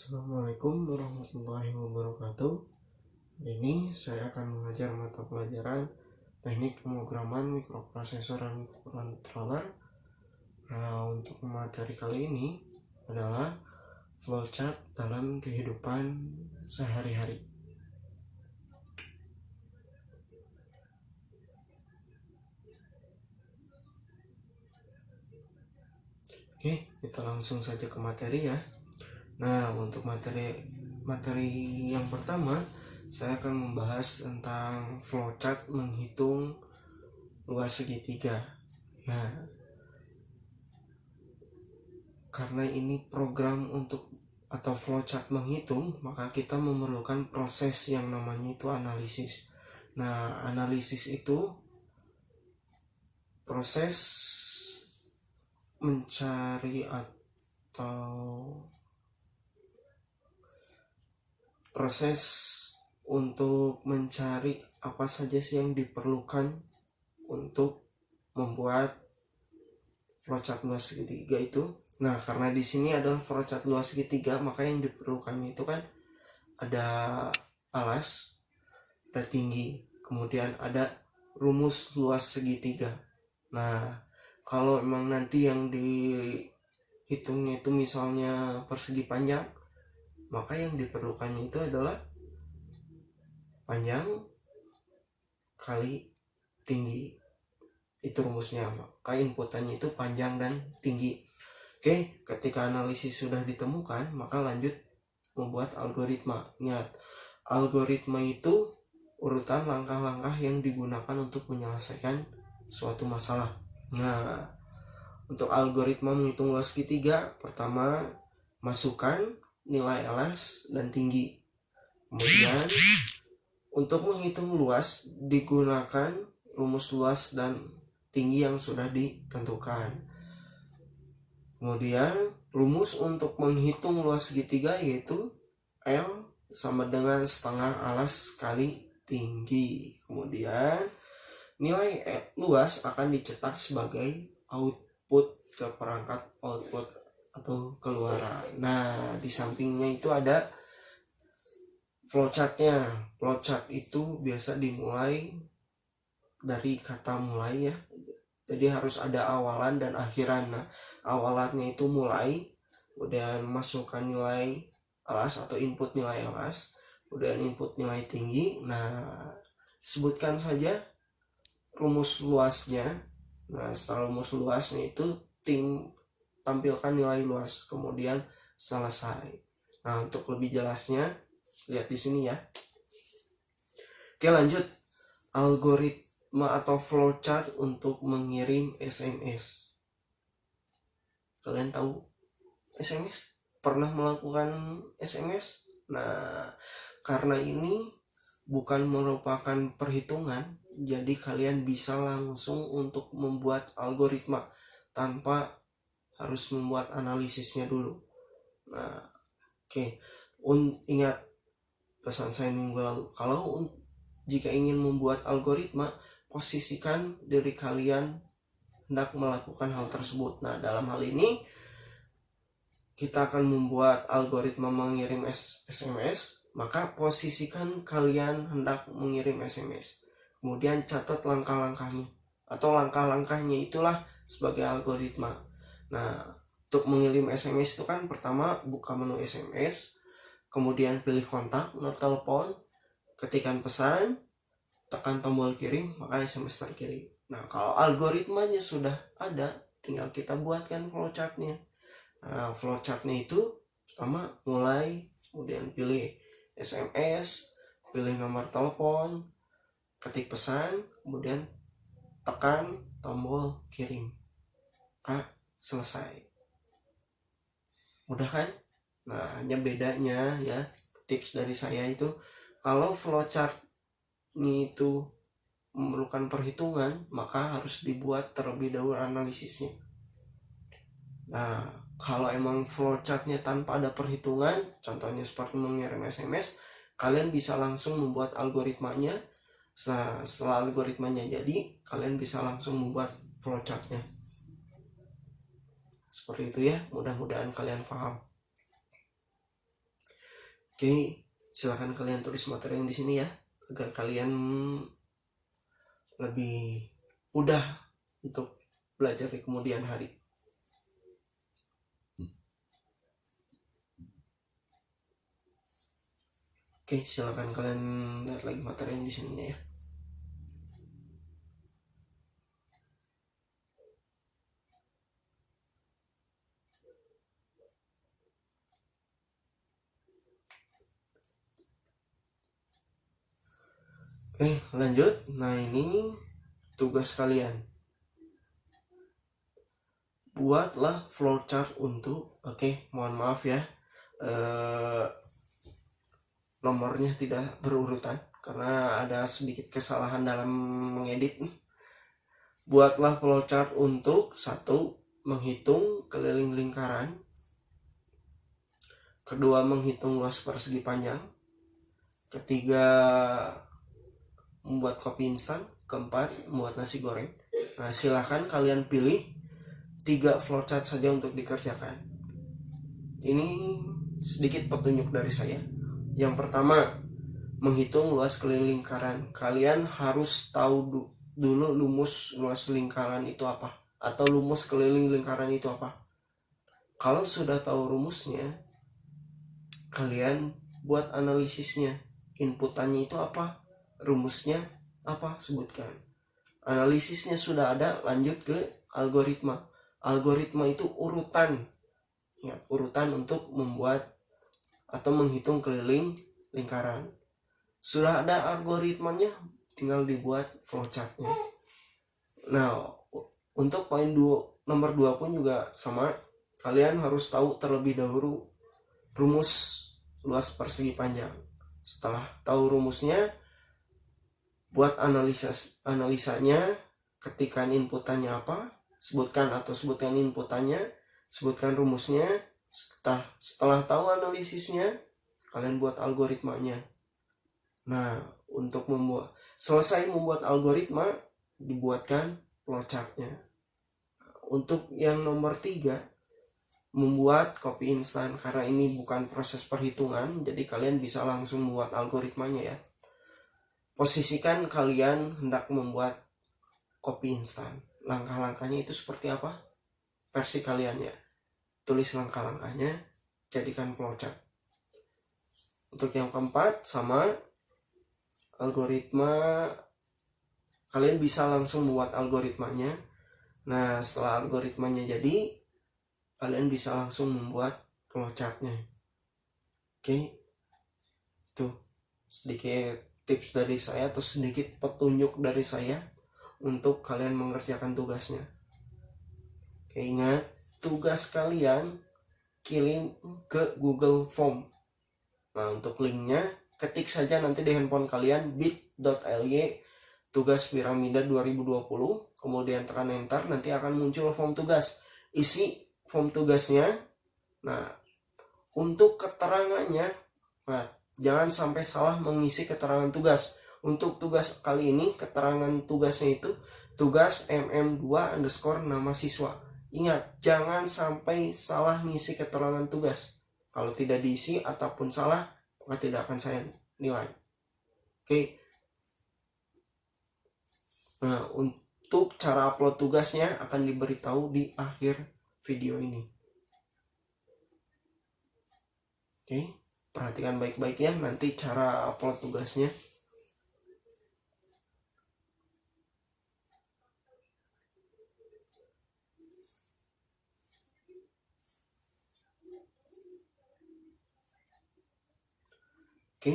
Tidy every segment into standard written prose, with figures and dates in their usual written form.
Assalamualaikum warahmatullahi wabarakatuh. Ini saya akan mengajar mata pelajaran teknik pemrograman mikroprosesor dan microcontroller. Nah, untuk materi kali ini adalah flowchart dalam kehidupan sehari-hari. Oke, kita langsung saja ke materi ya. Nah, untuk materi yang pertama, saya akan membahas tentang flowchart menghitung luas segitiga. Nah, karena ini program untuk atau flowchart menghitung, maka kita memerlukan proses yang namanya itu analisis. Nah, analisis itu proses mencari atau proses untuk mencari apa saja sih yang diperlukan untuk membuat flowchart luas segitiga itu. Nah, karena di sini adalah flowchart luas segitiga, maka yang diperlukannya itu kan ada alas, ada tinggi, kemudian ada rumus luas segitiga. Nah, kalau emang nanti yang dihitungnya itu misalnya persegi panjang, maka yang diperlukannya itu adalah panjang kali tinggi. Itu rumusnya, maka inputannya itu panjang dan tinggi. Oke, ketika analisis sudah ditemukan, maka lanjut membuat algoritma. Ingat, algoritma itu urutan langkah-langkah yang digunakan untuk menyelesaikan suatu masalah. Nah, untuk algoritma menghitung luas segitiga, pertama masukkan nilai alas dan tinggi. Kemudian untuk menghitung luas digunakan rumus luas dan tinggi yang sudah ditentukan. Kemudian rumus untuk menghitung luas segitiga yaitu L sama dengan setengah alas kali tinggi. Kemudian nilai luas akan dicetak sebagai output ke perangkat output atau keluaran. Nah, di sampingnya itu ada flowchartnya. Flowchart itu biasa dimulai dari kata mulai ya. Jadi harus ada awalan dan akhiran. Nah, awalannya itu mulai, kemudian masukkan nilai alas atau input nilai alas, kemudian input nilai tinggi. Nah, sebutkan saja rumus luasnya. Nah, setelah rumus luasnya itu tampilkan nilai luas, kemudian selesai. Nah, untuk lebih jelasnya lihat di sini ya. Oke, lanjut. Algoritma atau flowchart untuk mengirim SMS. Kalian tahu SMS? Pernah melakukan SMS? Nah, karena ini bukan merupakan perhitungan, jadi kalian bisa langsung untuk membuat algoritma tanpa harus membuat analisisnya dulu. Nah, oke. Ingat pesan saya minggu lalu, kalau jika ingin membuat algoritma, posisikan diri kalian hendak melakukan hal tersebut. Nah, dalam hal ini kita akan membuat algoritma mengirim SMS, maka posisikan kalian hendak mengirim SMS. Kemudian catat langkah-langkahnya, atau langkah-langkahnya itulah sebagai algoritma. Nah, untuk mengirim SMS itu kan pertama buka menu SMS, kemudian pilih kontak, nomor telepon, ketikkan pesan, tekan tombol kirim, maka SMS terkirim. Nah, kalau algoritmanya sudah ada, tinggal kita buatkan flowchartnya. Nah, flowchartnya itu pertama mulai, kemudian pilih SMS, pilih nomor telepon, ketik pesan, kemudian tekan tombol kirim. Selesai. Mudah kan? Nah, hanya bedanya ya, tips dari saya itu, kalau flowchart itu memerlukan perhitungan, maka harus dibuat terlebih dahulu analisisnya. Nah, kalau emang flowchartnya tanpa ada perhitungan, contohnya seperti mengirim SMS, kalian bisa langsung membuat algoritmanya. Setelah algoritmanya jadi, kalian bisa langsung membuat flowchartnya. Seperti itu ya, mudah-mudahan kalian paham. Oke, silakan kalian tulis materi yang di sini ya, agar kalian lebih mudah untuk belajar di kemudian hari. Oke, silakan kalian lihat lagi materi yang di sini ya. Oke, lanjut. Nah, ini tugas kalian. Buatlah flowchart untuk, mohon maaf ya, nomornya tidak berurutan karena ada sedikit kesalahan dalam mengedit. Buatlah flowchart untuk 1. Menghitung keliling lingkaran. 2. Menghitung luas persegi panjang. 3. Membuat kopi instan. 4. Membuat nasi goreng. Nah, silahkan kalian pilih 3 flowchart saja untuk dikerjakan. Ini sedikit petunjuk dari saya. Yang pertama, menghitung luas keliling lingkaran. Kalian harus tahu dulu lumus luas lingkaran itu apa, atau lumus keliling lingkaran itu apa. Kalau sudah tahu rumusnya, kalian buat analisisnya. Inputannya itu apa, rumusnya apa, sebutkan. Analisisnya sudah ada, lanjut ke algoritma. Algoritma itu urutan ya, urutan untuk membuat atau menghitung keliling lingkaran. Sudah ada algoritmanya, tinggal dibuat flowchartnya. Nah, untuk poin nomor 2 pun juga sama. Kalian harus tahu terlebih dahulu rumus luas persegi panjang. Setelah tahu rumusnya, buat analisanya, ketikkan inputannya apa, sebutkan inputannya, sebutkan rumusnya. Setelah tahu analisisnya, kalian buat algoritmanya. Nah, untuk selesai membuat algoritma, dibuatkan flowchartnya. Untuk yang nomor 3, membuat kopi instan. Karena ini bukan proses perhitungan, jadi kalian bisa langsung membuat algoritmanya ya. Posisikan kalian hendak membuat kopi instan. Langkah-langkahnya itu seperti apa? Versi kalian ya. Tulis langkah-langkahnya, jadikan flowchart. Untuk yang keempat, sama algoritma, kalian bisa langsung membuat algoritmanya. Nah, setelah algoritmanya jadi, kalian bisa langsung membuat flowchartnya. Oke, tuh sedikit tips dari saya atau sedikit petunjuk dari saya untuk kalian mengerjakan tugasnya. Oke, ingat, tugas kalian kirim ke Google Form. Nah, untuk linknya ketik saja nanti di handphone kalian bit.ly tugas piramida 2020, kemudian tekan enter, nanti akan muncul form tugas. Isi form tugasnya. Nah, untuk keterangannya, jangan sampai salah mengisi keterangan tugas. Untuk tugas kali ini, keterangan tugasnya itu tugas mm2 _ nama siswa. Ingat, jangan sampai salah ngisi keterangan tugas. Kalau tidak diisi ataupun salah, maka tidak akan saya nilai. Oke. Nah, untuk cara upload tugasnya akan diberitahu di akhir video ini. Oke, perhatikan baik-baik ya nanti cara upload tugasnya. Oke,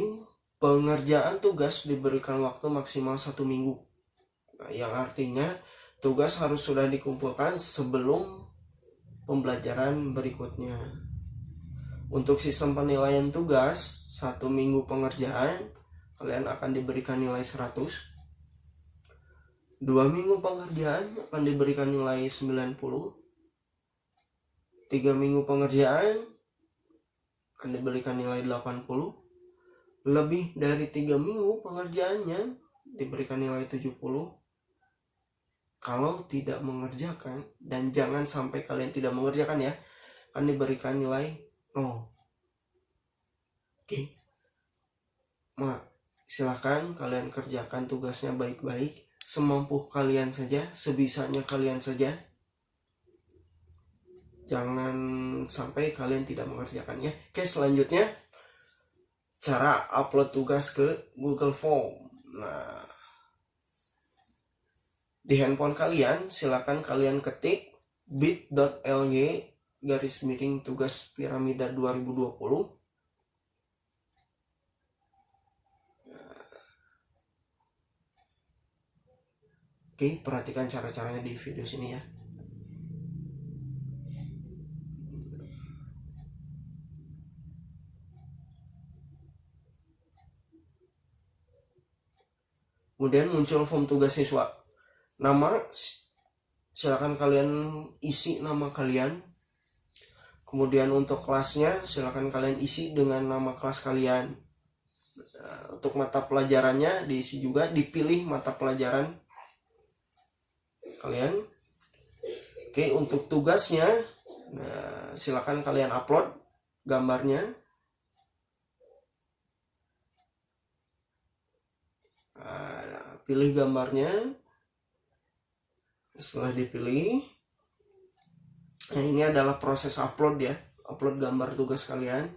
pengerjaan tugas diberikan waktu maksimal 1 minggu. Nah, yang artinya tugas harus sudah dikumpulkan sebelum pembelajaran berikutnya. Untuk sistem penilaian tugas, 1 minggu pengerjaan, kalian akan diberikan nilai 100. 2 minggu pengerjaan akan diberikan nilai 90. 3 minggu pengerjaan akan diberikan nilai 80. Lebih dari 3 minggu pengerjaannya diberikan nilai 70. Kalau tidak mengerjakan, dan jangan sampai kalian tidak mengerjakan ya, akan diberikan nilai 0. Oke. Silahkan kalian kerjakan tugasnya baik-baik, semampu kalian saja, sebisanya kalian saja. Jangan sampai kalian tidak mengerjakannya. Oke, selanjutnya cara upload tugas ke Google Form. Nah, di handphone kalian silakan kalian ketik bit.ly tugas piramida 2020. Oke, perhatikan cara-caranya di video sini ya. Kemudian muncul form tugas siswa. Nama, silakan kalian isi nama kalian. Kemudian untuk kelasnya, silakan kalian isi dengan nama kelas kalian. Nah, untuk mata pelajarannya diisi juga, dipilih mata pelajaran kalian. Oke, untuk tugasnya, nah, silakan kalian upload gambarnya. Nah, pilih gambarnya. Setelah dipilih, nah ini adalah proses upload ya, upload gambar tugas kalian.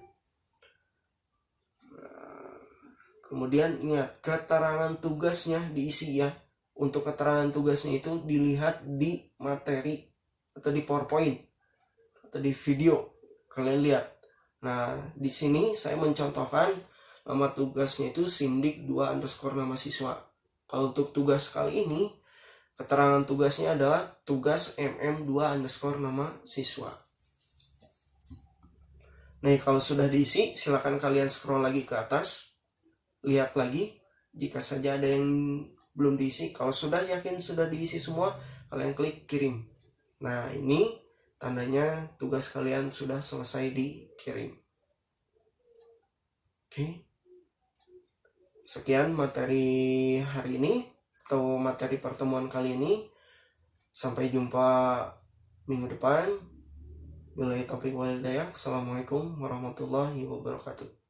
Kemudian ingat, keterangan tugasnya diisi ya. Untuk keterangan tugasnya itu dilihat di materi atau di PowerPoint atau di video. Kalian lihat. Nah, di sini saya mencontohkan nama tugasnya itu Sindik 2 _ nama siswa. Kalau untuk tugas kali ini, keterangan tugasnya adalah tugas MM2 _ nama siswa. Nah, kalau sudah diisi, silakan kalian scroll lagi ke atas. Lihat lagi, jika saja ada yang belum diisi. Kalau sudah yakin sudah diisi semua, kalian klik kirim. Nah, ini tandanya tugas kalian sudah selesai dikirim. Oke. Sekian materi hari ini atau materi pertemuan kali ini. Sampai jumpa minggu depan. Billahi taufiq wal hidayah. Assalamualaikum warahmatullahi wabarakatuh.